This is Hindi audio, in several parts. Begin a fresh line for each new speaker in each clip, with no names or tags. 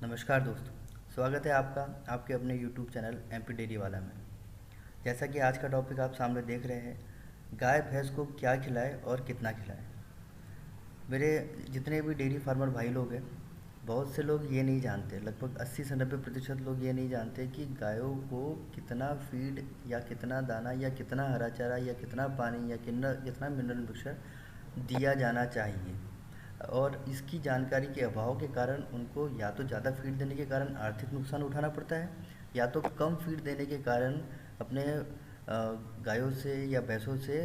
नमस्कार दोस्तों। स्वागत है आपका आपके अपने यूट्यूब चैनल एमपी डेयरी वाला में। जैसा कि आज का टॉपिक आप सामने देख रहे हैं, गाय भैंस को क्या खिलाएं और कितना खिलाएं। मेरे जितने भी डेयरी फार्मर भाई लोग हैं, बहुत से लोग ये नहीं जानते, लगभग 80 से 90% लोग ये नहीं जानते कि गायों को कितना फीड या कितना दाना या कितना हरा चारा या कितना पानी या कितना कितना मिनरल मिक्सचर दिया जाना चाहिए। और इसकी जानकारी के अभाव के कारण उनको या तो ज़्यादा फीड देने के कारण आर्थिक नुकसान उठाना पड़ता है, या तो कम फीड देने के कारण अपने गायों से या भैंसों से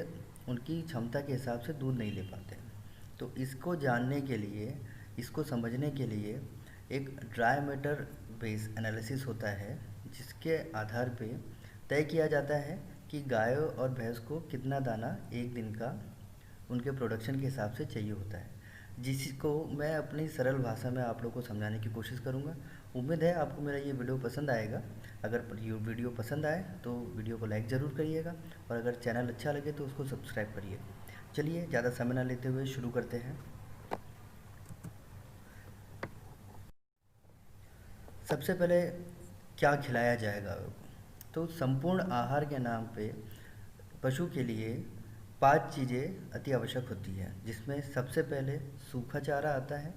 उनकी क्षमता के हिसाब से दूध नहीं ले पाते। तो इसको जानने के लिए, इसको समझने के लिए एक ड्राई मैटर बेस एनालिसिस होता है, जिसके आधार पे तय किया जाता है कि गायों और भैंस को कितना दाना एक दिन का उनके प्रोडक्शन के हिसाब से चाहिए होता है, जिसको मैं अपनी सरल भाषा में आप लोग को समझाने की कोशिश करूँगा। उम्मीद है आपको मेरा ये वीडियो पसंद आएगा। अगर ये वीडियो पसंद आए तो वीडियो को लाइक ज़रूर करिएगा, और अगर चैनल अच्छा लगे तो उसको सब्सक्राइब करिए। चलिए ज़्यादा समय ना लेते हुए शुरू करते हैं। सबसे पहले क्या खिलाया जाएगा? तो संपूर्ण आहार के नाम पे पशु के लिए 5 चीज़ें अति आवश्यक होती हैं, जिसमें सबसे पहले सूखा चारा आता है,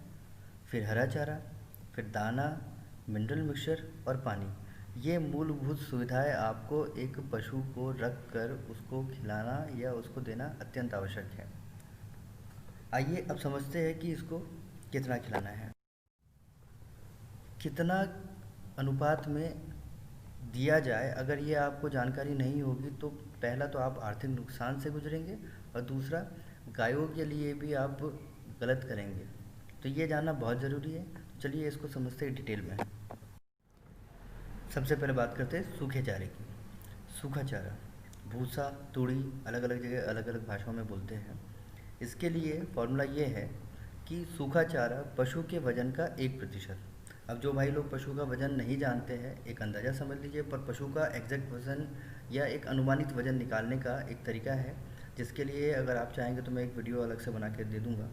फिर हरा चारा, फिर दाना, मिनरल मिक्सचर और पानी। ये मूलभूत सुविधाएं आपको एक पशु को रख कर उसको खिलाना या उसको देना अत्यंत आवश्यक है। आइए अब समझते हैं कि इसको कितना खिलाना है, कितना अनुपात में दिया जाए। अगर ये आपको जानकारी नहीं होगी तो पहला तो आप आर्थिक नुकसान से गुजरेंगे, और दूसरा गायों के लिए भी आप गलत करेंगे। तो ये जानना बहुत ज़रूरी है। चलिए इसको समझते हैं डिटेल में। सबसे पहले बात करते हैं सूखे चारे की। सूखा चारा, भूसा, तूड़ी, अलग अलग जगह अलग अलग भाषाओं में बोलते हैं। इसके लिए फॉर्मूला ये है कि सूखा चारा पशु के वजन का 1%। अब जो भाई लोग पशु का वजन नहीं जानते हैं, एक अंदाज़ा समझ लीजिए, पर पशु का एग्जैक्ट वजन या एक अनुमानित वजन निकालने का एक तरीका है, जिसके लिए अगर आप चाहेंगे तो मैं एक वीडियो अलग से बना के दे दूँगा।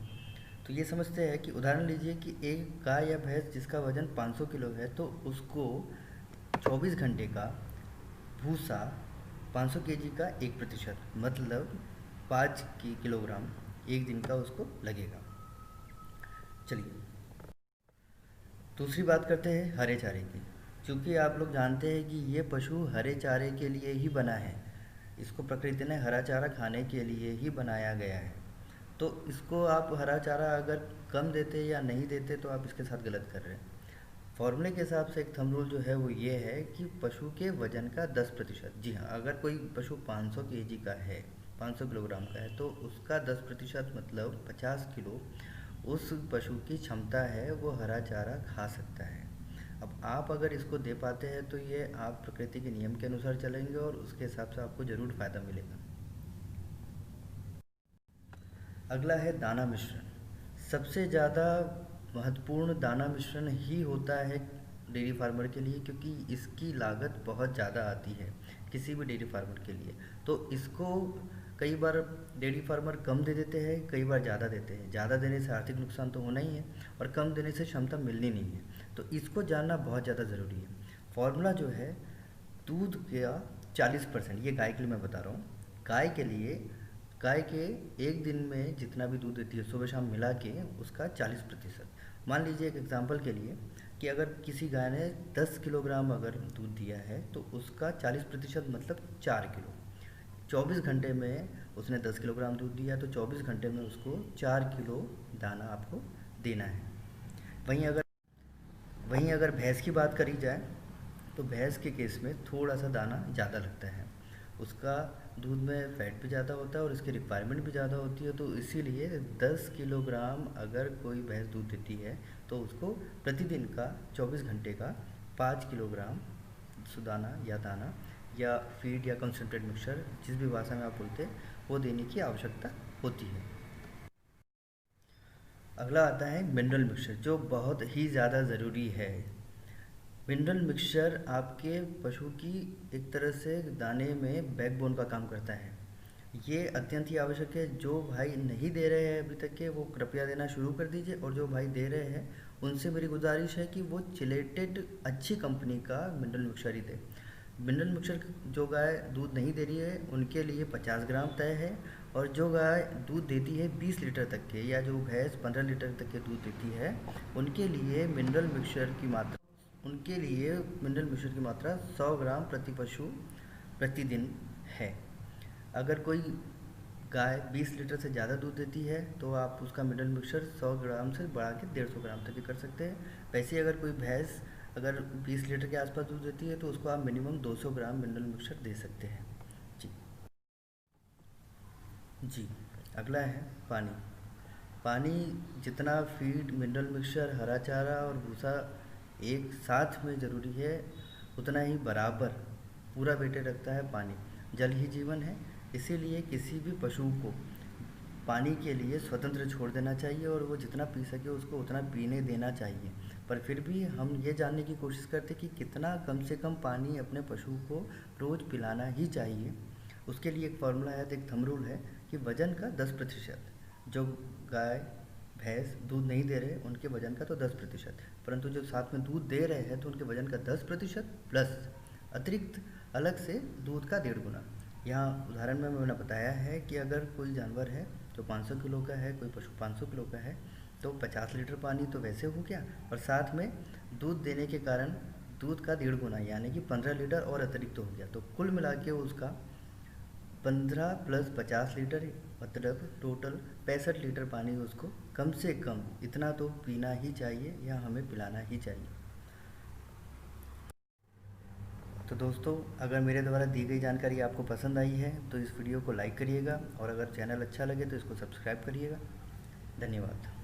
तो ये समझते हैं कि उदाहरण लीजिए कि एक गाय या भैंस जिसका वजन 500 किलो है, तो उसको 24 घंटे का भूसा 500 केजी का 1%, मतलब 5 किलोग्राम एक दिन का उसको लगेगा। चलिए दूसरी बात करते हैं हरे चारे की। क्योंकि आप लोग जानते हैं कि ये पशु हरे चारे के लिए ही बना है, इसको प्रकृति ने हरा चारा खाने के लिए ही बनाया गया है। तो इसको आप हरा चारा अगर कम देते या नहीं देते तो आप इसके साथ गलत कर रहे हैं। फॉर्मूले के हिसाब से एक थंब रूल जो है वो ये है कि पशु के वजन का 10%, जी हाँ, अगर कोई पशु 500 केजी का है, 500 किलोग्राम का है, तो उसका 10% मतलब 50 किलो उस पशु की क्षमता है, वो हरा चारा खा सकता है। अब आप अगर इसको दे पाते हैं तो ये आप प्रकृति के नियम के अनुसार चलेंगे और उसके हिसाब से आपको ज़रूर फ़ायदा मिलेगा। अगला है दाना मिश्रण। सबसे ज़्यादा महत्वपूर्ण दाना मिश्रण ही होता है डेयरी फार्मर के लिए, क्योंकि इसकी लागत बहुत ज़्यादा आती है किसी भी डेयरी फार्मर के लिए। तो इसको कई बार डेयरी फार्मर कम दे देते हैं, कई बार ज़्यादा देते हैं। ज़्यादा देने से आर्थिक नुकसान तो होना ही है, और कम देने से क्षमता मिलनी नहीं है। तो इसको जानना बहुत ज़्यादा ज़रूरी है। फॉर्मूला जो है, दूध का 40%, ये गाय के लिए मैं बता रहा हूँ। गाय के लिए, गाय के एक दिन में जितना भी दूध देती है सुबह शाम मिला के, उसका 40%। मान लीजिए एक एग्जांपल के लिए कि अगर किसी गाय ने 10 किलोग्राम अगर दूध दिया है, तो उसका 40% मतलब 4 किलो। 24 घंटे में उसने 10 किलोग्राम दूध दिया, तो 24 घंटे में उसको 4 किलो दाना आपको देना है। वहीं अगर वहीं अगर भैंस की बात करी जाए, तो भैंस के केस में थोड़ा सा दाना ज़्यादा लगता है। उसका दूध में फैट भी ज़्यादा होता है और उसकी रिक्वायरमेंट भी ज़्यादा होती है। तो इसीलिए 10 किलोग्राम अगर कोई भैंस दूध देती है, तो उसको प्रतिदिन का 24 घंटे का 5 किलोग्राम सुदाना या दाना या फीड या कंसनट्रेट मिक्सचर, जिस भी भाषा में आप बोलते हैं, वो देने की आवश्यकता होती है। अगला आता है मिनरल मिक्सचर, जो बहुत ही ज़्यादा ज़रूरी है। मिनरल मिक्सचर आपके पशु की एक तरह से दाने में बैकबोन का काम करता है। ये अत्यंत ही आवश्यक है। जो भाई नहीं दे रहे हैं अभी तक के, वो कृपया देना शुरू कर दीजिए, और जो भाई दे रहे हैं उनसे मेरी गुजारिश है कि वो चिलेटेड अच्छी कंपनी का मिनरल मिक्सचर ही दे। मिनरल मिक्सचर जो गाय दूध नहीं दे रही है उनके लिए 50 ग्राम तय है, और जो गाय दूध देती है 20 लीटर तक के, या जो भैंस 15 लीटर तक के दूध देती है, उनके लिए मिनरल मिक्सचर की मात्रा उनके लिए मिनरल मिक्सचर की मात्रा 100 ग्राम प्रति पशु प्रतिदिन है। अगर कोई गाय 20 लीटर से ज़्यादा दूध देती है तो आप उसका मिनरल मिक्सचर 100 ग्राम से बढ़ा के 150 ग्राम तक भी कर सकते हैं। वैसे ही अगर कोई भैंस अगर 20 लीटर के आसपास दूध देती है तो उसको आप मिनिमम 200 ग्राम मिनरल मिक्सचर दे सकते हैं। जी। जी। अगला है पानी। पानी जितना फीड, मिनरल मिक्सचर, हरा चारा और भूसा एक साथ में ज़रूरी है, उतना ही बराबर पूरा वेटेज रखता है पानी। जल ही जीवन है, इसीलिए किसी भी पशु को पानी के लिए स्वतंत्र छोड़ देना चाहिए और वो जितना पी सके उसको उतना पीने देना चाहिए। पर फिर भी हम ये जानने की कोशिश करते कि कितना कम से कम पानी अपने पशु को रोज़ पिलाना ही चाहिए। उसके लिए एक फार्मूला है, एक थंब रूल है कि वज़न का 10%, जो गाय भैंस दूध नहीं दे रहे उनके वज़न का तो 10%, परंतु जो साथ में दूध दे रहे हैं तो उनके वज़न का 10% प्लस अतिरिक्त अलग से दूध का 1.5 गुना। यहाँ उदाहरण में मैंने बताया है कि अगर कोई जानवर है जो 500 किलो का है, कोई पशु 500 किलो का है, तो 50 लीटर पानी तो वैसे हो गया, और साथ में दूध देने के कारण दूध का 1.5 गुना यानी कि 15 लीटर और अतिरिक्त हो गया। तो कुल मिला के उसका 15 प्लस 50 लीटर मतलब टोटल 65 लीटर पानी उसको कम से कम इतना तो पीना ही चाहिए या हमें पिलाना ही चाहिए। तो दोस्तों, अगर मेरे द्वारा दी गई जानकारी आपको पसंद आई है तो इस वीडियो को लाइक करिएगा, और अगर चैनल अच्छा लगे तो इसको सब्सक्राइब करिएगा। धन्यवाद।